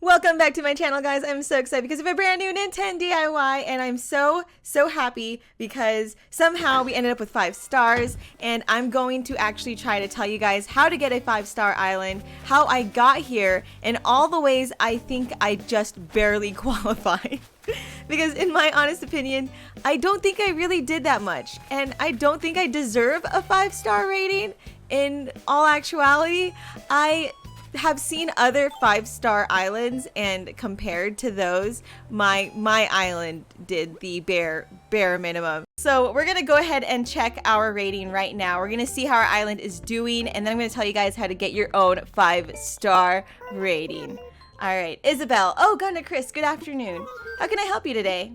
Welcome back to my channel, guys. I'm so excited because of a brand new Nintendo DIY, and I'm so happy because somehow we ended up with 5 stars, and I'm going to actually try to tell you guys how to get a 5-star island, how I got here, and all the ways I think I just barely qualified. Because in my honest opinion, I don't think I really did that much, and I don't think I deserve a 5-star rating. In all actuality, I have seen other 5-star islands, and compared to those, my island did the bare minimum. So we're gonna go ahead and check our rating right now. We're gonna see how our island is doing, and then I'm gonna tell you guys how to get your own 5-star rating. All right, Isabelle. Oh, 𝘚𝘂𝘓𝑘ris, good afternoon. How can I help you today?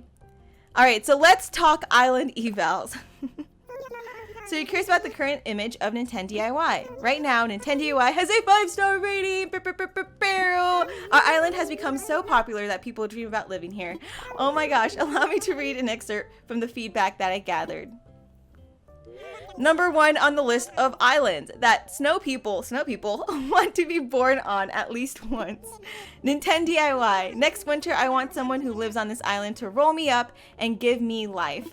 All right, so let's talk island evals. So you're curious about the current image of Nintendo DIY. Right now, Nintendo DIY has a 5-star rating. Our island has become so popular that people dream about living here. Oh my gosh, allow me to read an excerpt from the feedback that I gathered. Number 1 on the list of islands that snow people want to be born on at least once. Nintendo DIY. Next winter, I want someone who lives on this island to roll me up and give me life.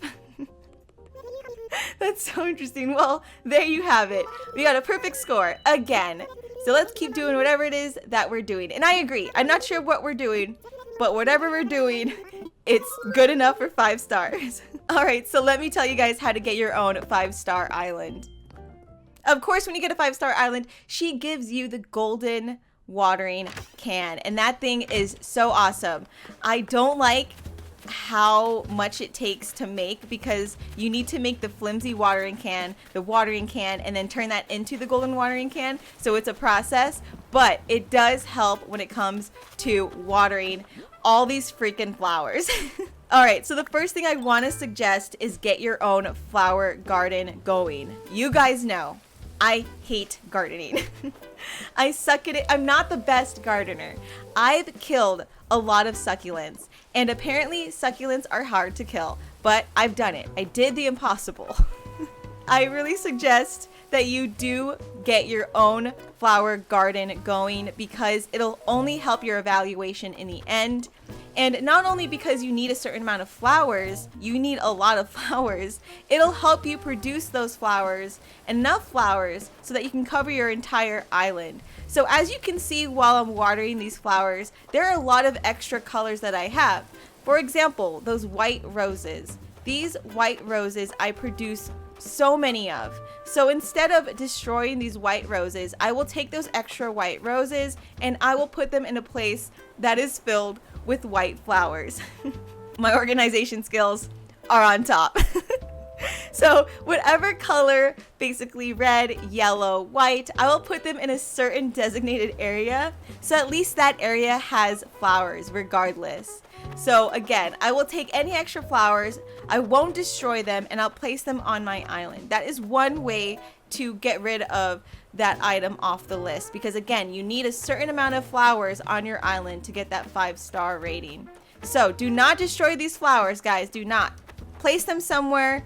That's so interesting. Well, there you have it. We got a perfect score again. So let's keep doing whatever it is that we're doing. And I agree. I'm not sure what we're doing, but whatever we're doing, it's good enough for 5 stars. All right, so let me tell you guys how to get your own 5-star island. Of course, when you get a 5-star island, she gives you the golden watering can, and that thing is so awesome. I don't like how much it takes to make, because you need to make the flimsy watering can, and then turn that into the golden watering can. So it's a process, but it does help when it comes to watering all these freaking flowers. All right, so the first thing I want to suggest is get your own flower garden going. You guys know I hate gardening. I suck at it. I'm not the best gardener. I've killed a lot of succulents, and apparently succulents are hard to kill, but I've done it. I did the impossible. I really suggest that you do get your own flower garden going, because it'll only help your evaluation in the end. And not only because you need a certain amount of flowers, you need a lot of flowers, it'll help you produce those flowers, enough flowers, so that you can cover your entire island. So as you can see while I'm watering these flowers, there are a lot of extra colors that I have. For example, those white roses. These white roses I produce so many of. So instead of destroying these white roses, I will take those extra white roses and I will put them in a place that is filled with white flowers. My organization skills are on top. So whatever color, basically red, yellow, white, I will put them in a certain designated area, so at least that area has flowers regardless. So again, I will take any extra flowers, I won't destroy them, and I'll place them on my island. That is one way to get rid of that item off the list, because again, you need a certain amount of flowers on your island to get that 5-star rating. So do not destroy these flowers, guys. Do not. Place them somewhere,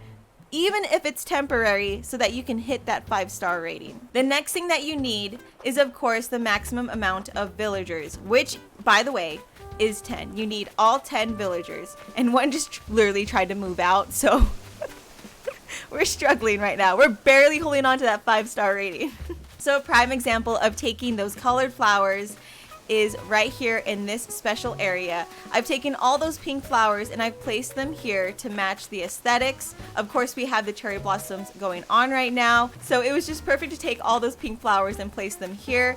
even if it's temporary, so that you can hit that 5-star rating. The next thing that you need is, of course, the maximum amount of villagers, which, by the way, is 10. You need all 10 villagers, and one just literally tried to move out, so we're struggling right now. We're barely holding on to that 5-star rating. So a prime example of taking those colored flowers is right here in this special area. I've taken all those pink flowers and I've placed them here to match the aesthetics. Of course, we have the cherry blossoms going on right now, so it was just perfect to take all those pink flowers and place them here.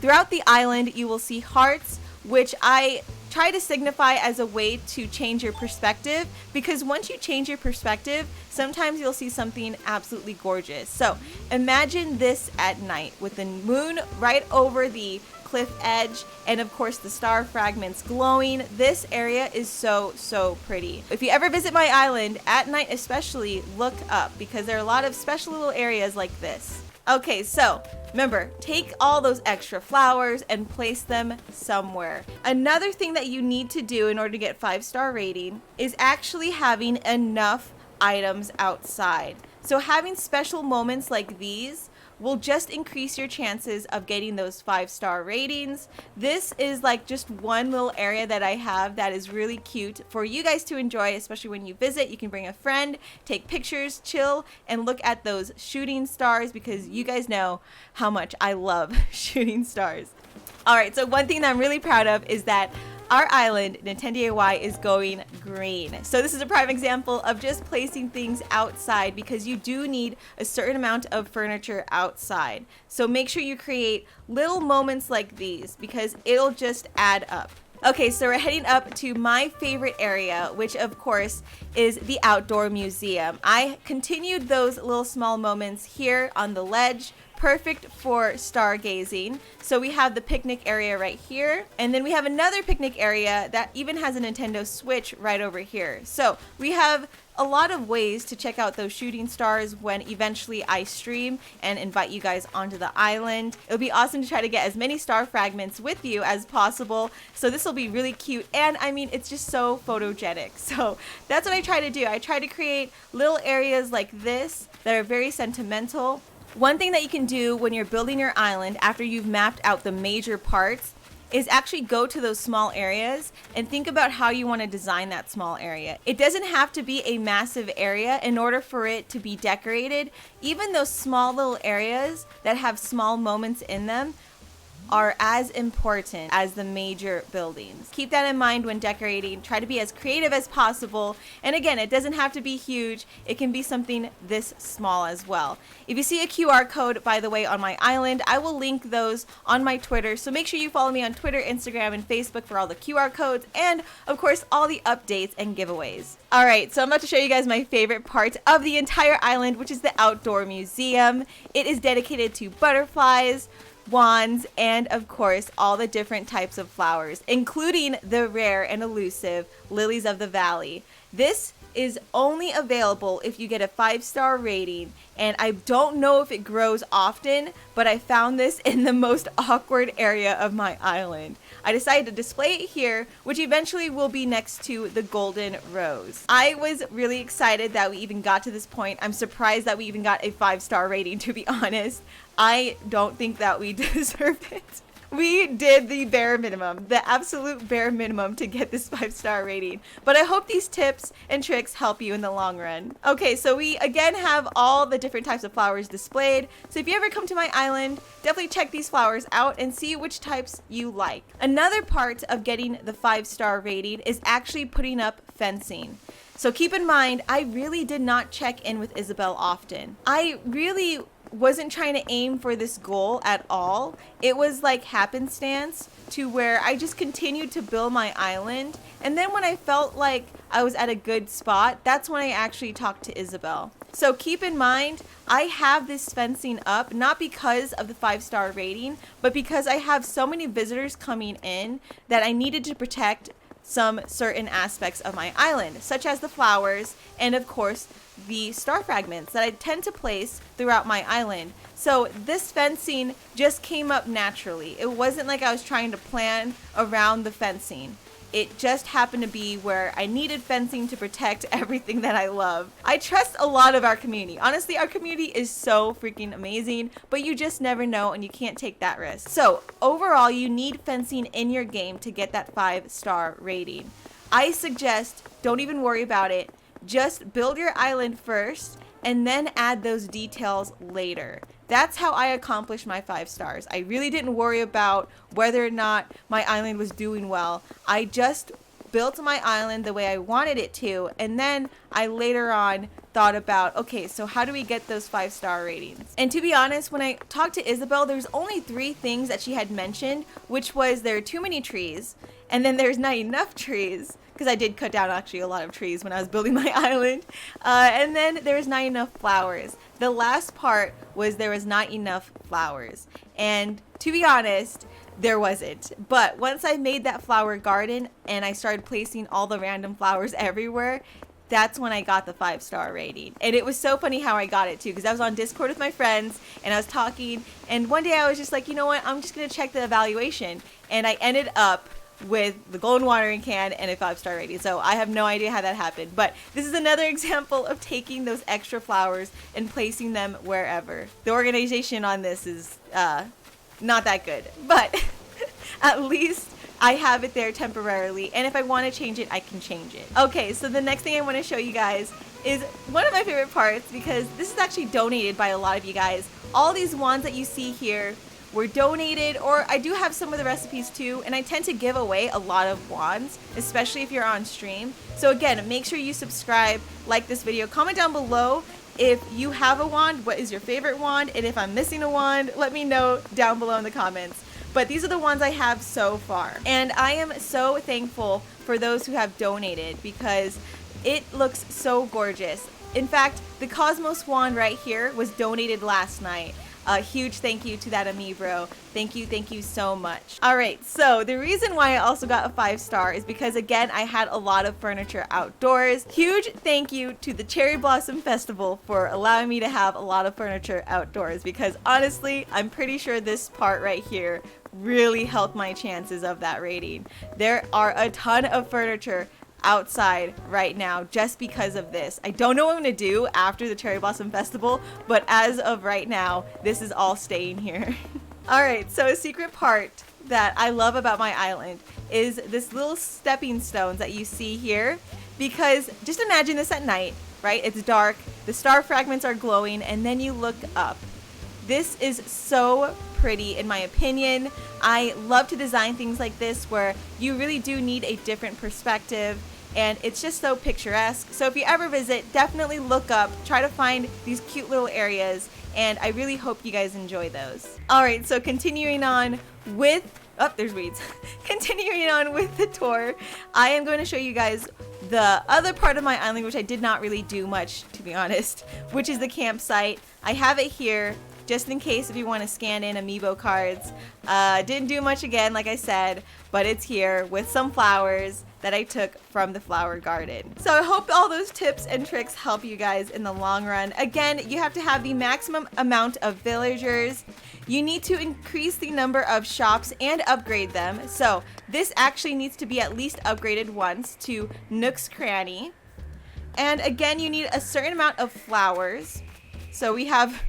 Throughout the island, you will see hearts, which I try to signify as a way to change your perspective, because once you change your perspective, sometimes you'll see something absolutely gorgeous. So imagine this at night with the moon right over the cliff edge, and of course the star fragments glowing. This area is so pretty. If you ever visit my island at night, especially, look up, because there are a lot of special little areas like this. Okay, so remember, take all those extra flowers and place them somewhere. Another thing that you need to do in order to get 5-star rating is actually having enough items outside. So having special moments like these will just increase your chances of getting those 5-star ratings. This is like just one little area that I have that is really cute for you guys to enjoy, especially when you visit. You can bring a friend, take pictures, chill, and look at those shooting stars, because you guys know how much I love shooting stars. All right, so one thing that I'm really proud of is that our island, 𝘚𝘶𝑣𝘴𝘤𝘳𝘃, is going green. So this is a prime example of just placing things outside, because you do need a certain amount of furniture outside. So make sure you create little moments like these, because it'll just add up. Okay, so we're heading up to my favorite area, which of course is the outdoor museum. I continued those little small moments here on the ledge, perfect for stargazing. So we have the picnic area right here, and then we have another picnic area that even has a Nintendo Switch right over here. So we have a lot of ways to check out those shooting stars when eventually I stream and invite you guys onto the island. It'll be awesome to try to get as many star fragments with you as possible. So this will be really cute, and I mean, it's just so photogenic. So that's what I try to do. I try to create little areas like this that are very sentimental. One thing that you can do when you're building your island after you've mapped out the major parts is actually go to those small areas and think about how you want to design that small area. It doesn't have to be a massive area in order for it to be decorated. Even those small little areas that have small moments in them are as important as the major buildings. Keep that in mind when decorating. Try to be as creative as possible. And again, it doesn't have to be huge. It can be something this small as well. If you see a QR code, by the way, on my island, I will link those on my Twitter. So make sure you follow me on Twitter, Instagram, and Facebook for all the QR codes and, of course, all the updates and giveaways. All right, so I'm about to show you guys my favorite part of the entire island, which is the outdoor museum. It is dedicated to butterflies, wands, and of course all the different types of flowers, including the rare and elusive lilies of the valley. This is only available if you get a 5-star rating, and I don't know if it grows often, but I found this in the most awkward area of my island. I decided to display it here, which eventually will be next to the golden rose. I was really excited that we even got to this point. I'm surprised that we even got a 5-star rating, to be honest. I don't think that we deserve it. We did the bare minimum, the absolute bare minimum to get this 5-star rating. But I hope these tips and tricks help you in the long run. Okay, so we again have all the different types of flowers displayed. So if you ever come to my island, definitely check these flowers out and see which types you like. Another part of getting the 5-star rating is actually putting up fencing. So keep in mind, I really did not check in with Isabelle often. I really wasn't trying to aim for this goal at all. It was like happenstance to where I just continued to build my island, and then when I felt like I was at a good spot, that's when I actually talked to Isabelle. So keep in mind, I have this fencing up not because of the 5-star rating, but because I have so many visitors coming in that I needed to protect some certain aspects of my island, such as the flowers and of course the star fragments that I tend to place throughout my island. So this fencing just came up naturally. It wasn't like I was trying to plan around the fencing. It just happened to be where I needed fencing to protect everything that I love. I trust a lot of our community. Honestly, our community is so freaking amazing, but you just never know and you can't take that risk. So overall, you need fencing in your game to get that 5-star rating. I suggest don't even worry about it. Just build your island first and then add those details later. That's how I accomplished my 5 stars. I really didn't worry about whether or not my island was doing well. I just built my island the way I wanted it to, and then I later on thought about, okay, so how do we get those 5-star ratings? And to be honest, when I talked to Isabelle, there's only 3 things that she had mentioned, which was there are too many trees, and then there's not enough trees, because I did cut down actually a lot of trees when I was building my island, and then there was not enough flowers. The last part was there was not enough flowers, and to be honest, there wasn't. But once I made that flower garden and I started placing all the random flowers everywhere, that's when I got the 5-star rating. And it was so funny how I got it too, because I was on Discord with my friends and I was talking, and one day I was just like, you know what, I'm just gonna check the evaluation, and I ended up with the golden watering can and a 5-star rating. So I have no idea how that happened, but this is another example of taking those extra flowers and placing them wherever. The organization on this is not that good, but at least I have it there temporarily, and if I want to change it, I can change it. Okay, so the next thing I want to show you guys is one of my favorite parts, because this is actually donated by a lot of you guys. All these wands that you see here were donated, or I do have some of the recipes too, and I tend to give away a lot of wands, especially if you're on stream. So again, make sure you subscribe, like this video, comment down below if you have a wand, what is your favorite wand, and if I'm missing a wand, let me know down below in the comments. But these are the ones I have so far, and I am so thankful for those who have donated because it looks so gorgeous. In fact, the Cosmos wand right here was donated last night. A huge thank you to that 𝘠𝘧𝘧𝘪𝘠𝘚. Thank you so much. Alright, so the reason why I also got a 5-star is because, again, I had a lot of furniture outdoors. Huge thank you to the Cherry Blossom Festival for allowing me to have a lot of furniture outdoors, because honestly, I'm pretty sure this part right here really helped my chances of that rating. There are a ton of furniture outside right now just because of this. I don't know what I'm gonna do after the Cherry Blossom Festival, but as of right now, this is all staying here. Alright, so a secret part that I love about my island is this little stepping stones that you see here, because just imagine this at night, right? It's dark, the star fragments are glowing, and then you look up. This is so pretty in my opinion. I love to design things like this where you really do need a different perspective, and it's just so picturesque. So if you ever visit, definitely look up, try to find these cute little areas, and I really hope you guys enjoy those. Alright, so continuing on with, oh, there's weeds. Continuing on with the tour, I am going to show you guys the other part of my island, which I did not really do much, to be honest, which is the campsite. I have it here just in case if you want to scan in amiibo cards. Didn't do much again, like I said, but it's here with some flowers that I took from the flower garden. So I hope all those tips and tricks help you guys in the long run. Again, you have to have the maximum amount of villagers. You need to increase the number of shops and upgrade them. So this actually needs to be at least upgraded once to Nook's Cranny. And again, you need a certain amount of flowers. So we have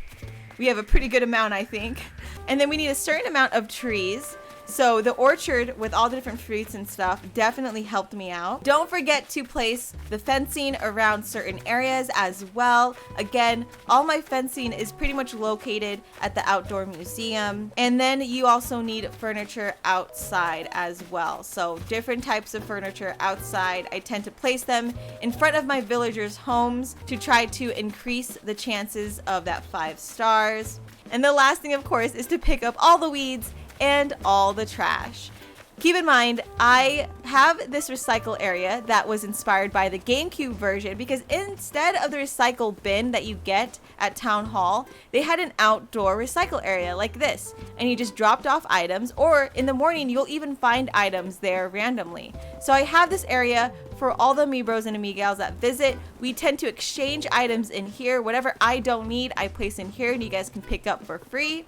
a pretty good amount, I think. And then we need a certain amount of trees. So the orchard with all the different fruits and stuff definitely helped me out. Don't forget to place the fencing around certain areas as well. Again, all my fencing is pretty much located at the outdoor museum. And then you also need furniture outside as well. So different types of furniture outside. I tend to place them in front of my villagers' homes to try to increase the chances of that 5 stars. And the last thing, of course, is to pick up all the weeds and all the trash. Keep in mind, I have this recycle area that was inspired by the GameCube version, because instead of the recycle bin that you get at Town Hall, they had an outdoor recycle area like this, and you just dropped off items, or in the morning you'll even find items there randomly. So I have this area for all the amiibos and amigals that visit. We tend to exchange items in here. Whatever I don't need, I place in here and you guys can pick up for free.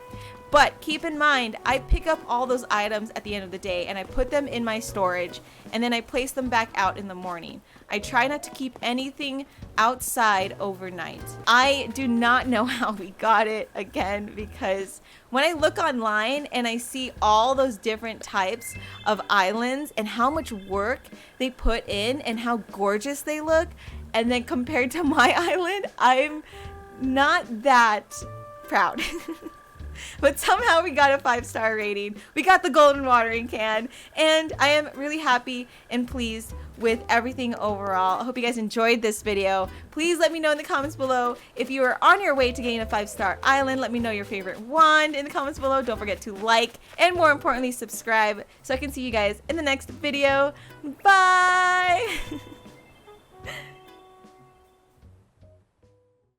But keep in mind, I pick up all those items at the end of the day and I put them in my storage, and then I place them back out in the morning. I try not to keep anything outside overnight. I do not know how we got it, again, because when I look online and I see all those different types of islands and how much work they put in and how gorgeous they look, and then compared to my island, I'm not that proud. But somehow we got a 5-star rating. We got the golden watering can, and I am really happy and pleased with everything overall. I hope you guys enjoyed this video. Please let me know in the comments below if you are on your way to getting a 5-star island. Let me know your favorite wand in the comments below. Don't forget to like, and more importantly, subscribe, so I can see you guys in the next video. Bye!